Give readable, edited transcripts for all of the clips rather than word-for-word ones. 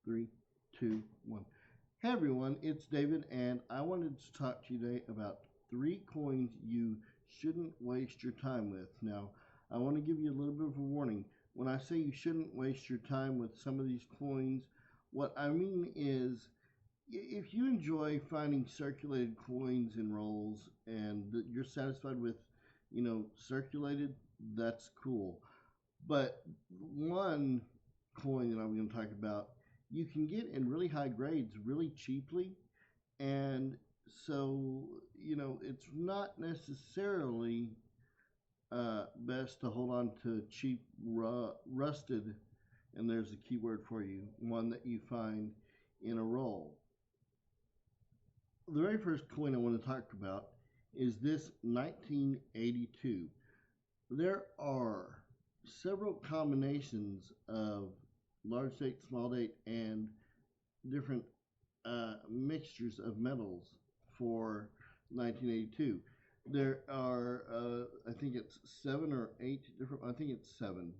3, 2, 1. Hey everyone, it's David, and I wanted to talk to you today about 3 coins you shouldn't waste your time with. Now, I want to give you a little bit of a warning. When I say you shouldn't waste your time with some of these coins, what I mean is if you enjoy finding circulated coins and rolls and you're satisfied with, circulated, that's cool. But one coin that I'm going to talk about, you can get in really high grades really cheaply, and so it's not necessarily best to hold on to cheap rusted, and there's a keyword for you, one that you find in a roll. The very first coin I want to talk about is this 1982. There are several combinations of large date, small date, and different mixtures of metals for 1982. There are, I think it's 7 or 8 different, I think it's 7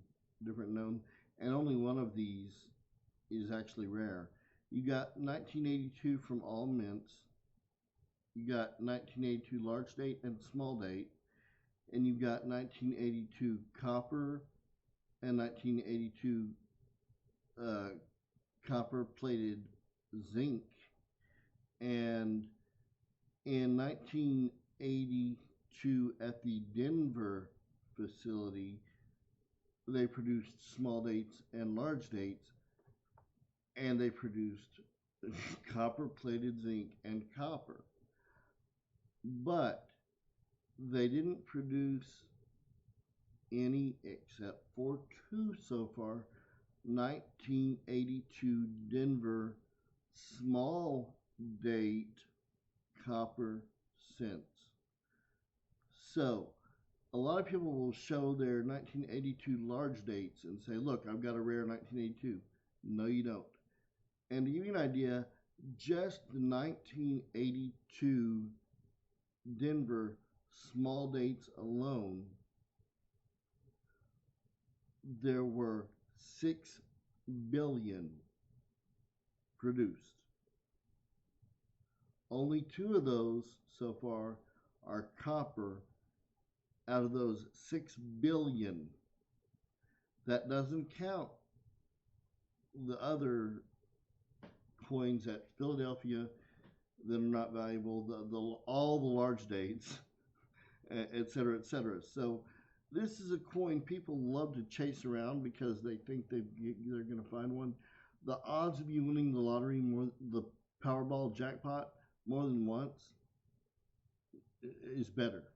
different known, and only one of these is actually rare. You got 1982 from all mints, you got 1982 large date and small date, and you've got 1982 copper and 1982 copper plated zinc. And in 1982 at the Denver facility, they produced small dates and large dates, and they produced copper plated zinc and copper. But they didn't produce any except for 2 so far. 1982 Denver small date copper cents. So a lot of people will show their 1982 large dates and say, look, I've got a rare 1982. No, you don't. And to give you an idea, just the 1982 Denver small dates alone, there were 6 billion produced. Only 2 of those so far are copper out of those 6 billion. That doesn't count the other coins at Philadelphia that are not valuable, all the large dates, etc., etc. So this is a coin people love to chase around because they think they're going to find one. The odds of you winning the lottery, the Powerball jackpot, more than once is better.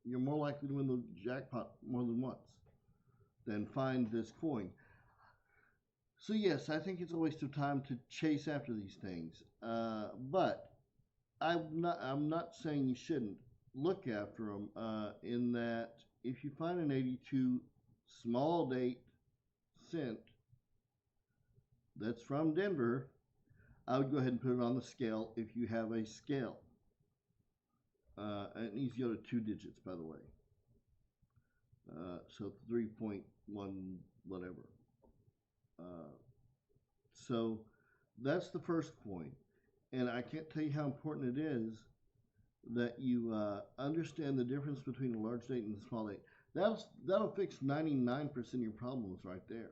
You're more likely to win the jackpot more than once than find this coin. So yes, I think it's a waste of time to chase after these things. But I'm not saying you shouldn't look after them. In that, if you find an 82 small date cent that's from Denver, I would go ahead and put it on the scale if you have a scale. And it needs to go to 2 digits, by the way. So 3.1 whatever. So that's the first coin. And I can't tell you how important it is that you understand the difference between a large date and a small date. That'll fix 99% of your problems right there.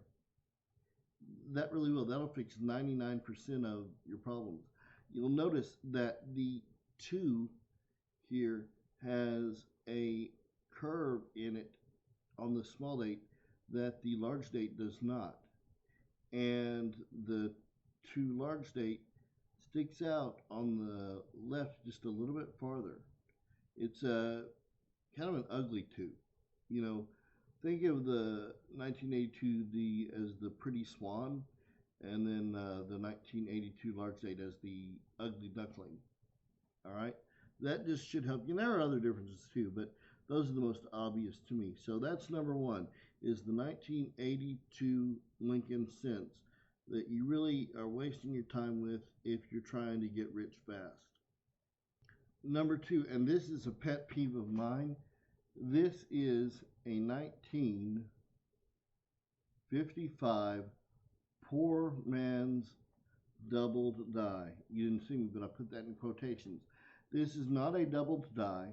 That really will. That'll fix 99% of your problems. You'll notice that the 2 here has a curve in it on the small date that the large date does not. And the 2 large date sticks out on the left just a little bit farther. It's kind of an ugly 2. Think of the 1982 as the pretty swan, and then the 1982 large date as the ugly duckling. All right, that just should help you. There are other differences too, but those are the most obvious to me. So that's number 1, is the 1982 Lincoln cents that you really are wasting your time with if you're trying to get rich fast. Number 2, and this is a pet peeve of mine, this is a 1955 poor man's doubled die. You didn't see me, but I put that in quotations. This is not a doubled die.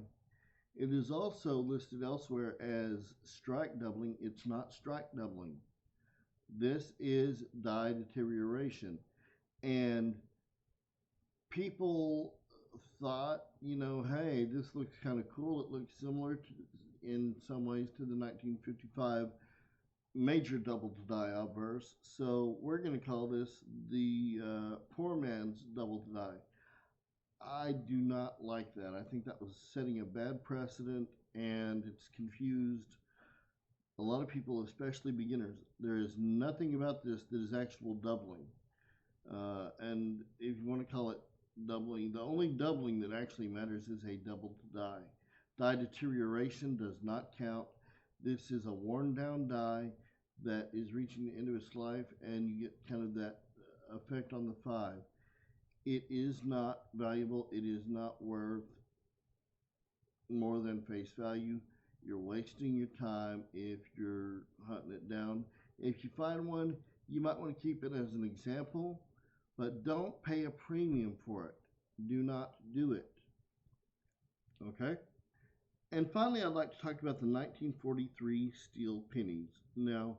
It is also listed elsewhere as strike doubling. It's not strike doubling. This is die deterioration. And people thought, hey, this looks kind of cool. It looks similar in some ways to the 1955 major double die obverse. So we're going to call this the poor man's double die. I do not like that. I think that was setting a bad precedent, and it's confused a lot of people, especially beginners. There is nothing about this that is actual doubling. And if you want to call it doubling, the only doubling that actually matters is a doubled die. Die deterioration does not count. This is a worn down die that is reaching the end of its life, and you get kind of that effect on the 5. It is not valuable. It is not worth more than face value. You're wasting your time if you're hunting it down. If you find one, you might want to keep it as an example, but don't pay a premium for it. Do not do it. Okay? And finally, I'd like to talk about the 1943 steel pennies. Now,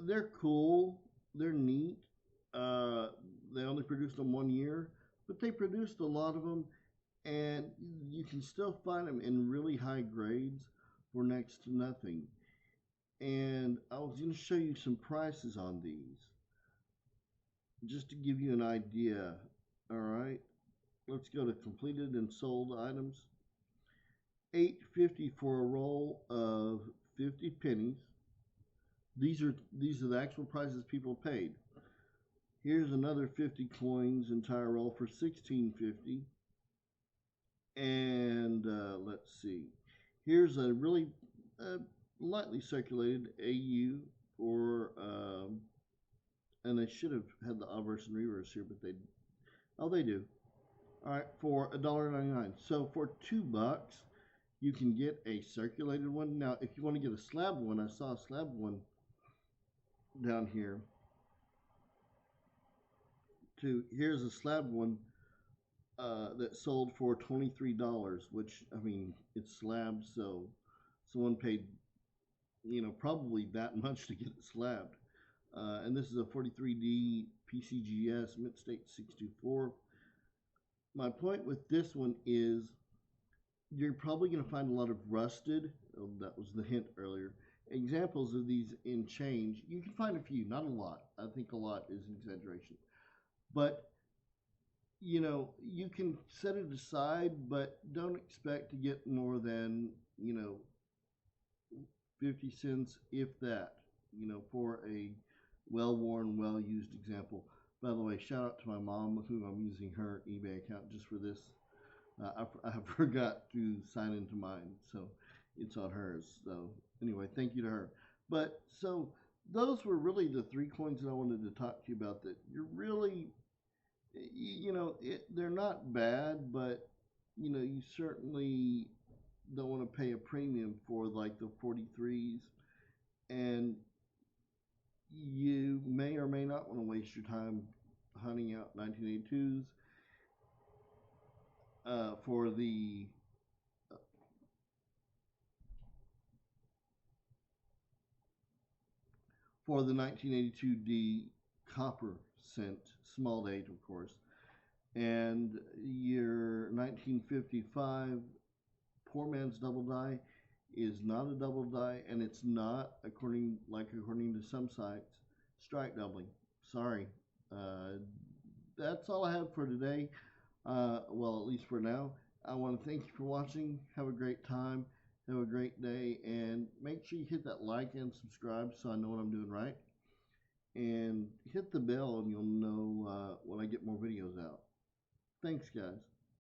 they're cool. They're neat. They only produced them 1 year, but they produced a lot of them, and you can still find them in really high grades for next to nothing. And I was going to show you some prices on these, just to give you an idea. All right, let's go to completed and sold items. $8.50 for a roll of 50 pennies. These are the actual prices people paid. Here's another 50 coins, entire roll for $16.50. And let's see. Here's a really lightly circulated AU for, and they should have had the obverse and reverse here, but they do. All right, for $1.99. So for $2, you can get a circulated one. Now, if you want to get a slab one, I saw a slab one down here. Here's a slab one that sold for $23, which, I mean, it's slabbed, so someone paid, probably that much to get it slabbed. And this is a 43D PCGS Mint State 624. My point with this one is you're probably going to find a lot of rusted, that was the hint earlier, examples of these in change. You can find a few, not a lot. I think a lot is an exaggeration. But, you can set it aside, but don't expect to get more than, 50 cents, if that, for a well-worn, well-used example. By the way, shout out to my mom, who I'm using her eBay account just for this. I forgot to sign into mine, so it's on hers. So anyway, thank you to her. But so those were really the 3 coins that I wanted to talk to you about that you're really, they're not bad, but, you certainly don't want to pay a premium for like the 43s, and you may or may not want to waste your time hunting out 1982s for the for the 1982D copper cent, small date, of course, and your 1955 poor man's double die is not a double die, and it's not, according to some sites, strike doubling. Sorry. That's all I have for today. Well, at least for now. I want to thank you for watching. Have a great time. Have a great day, and make sure you hit that like and subscribe so I know what I'm doing right. And hit the bell and you'll know when I get more videos out. Thanks, guys.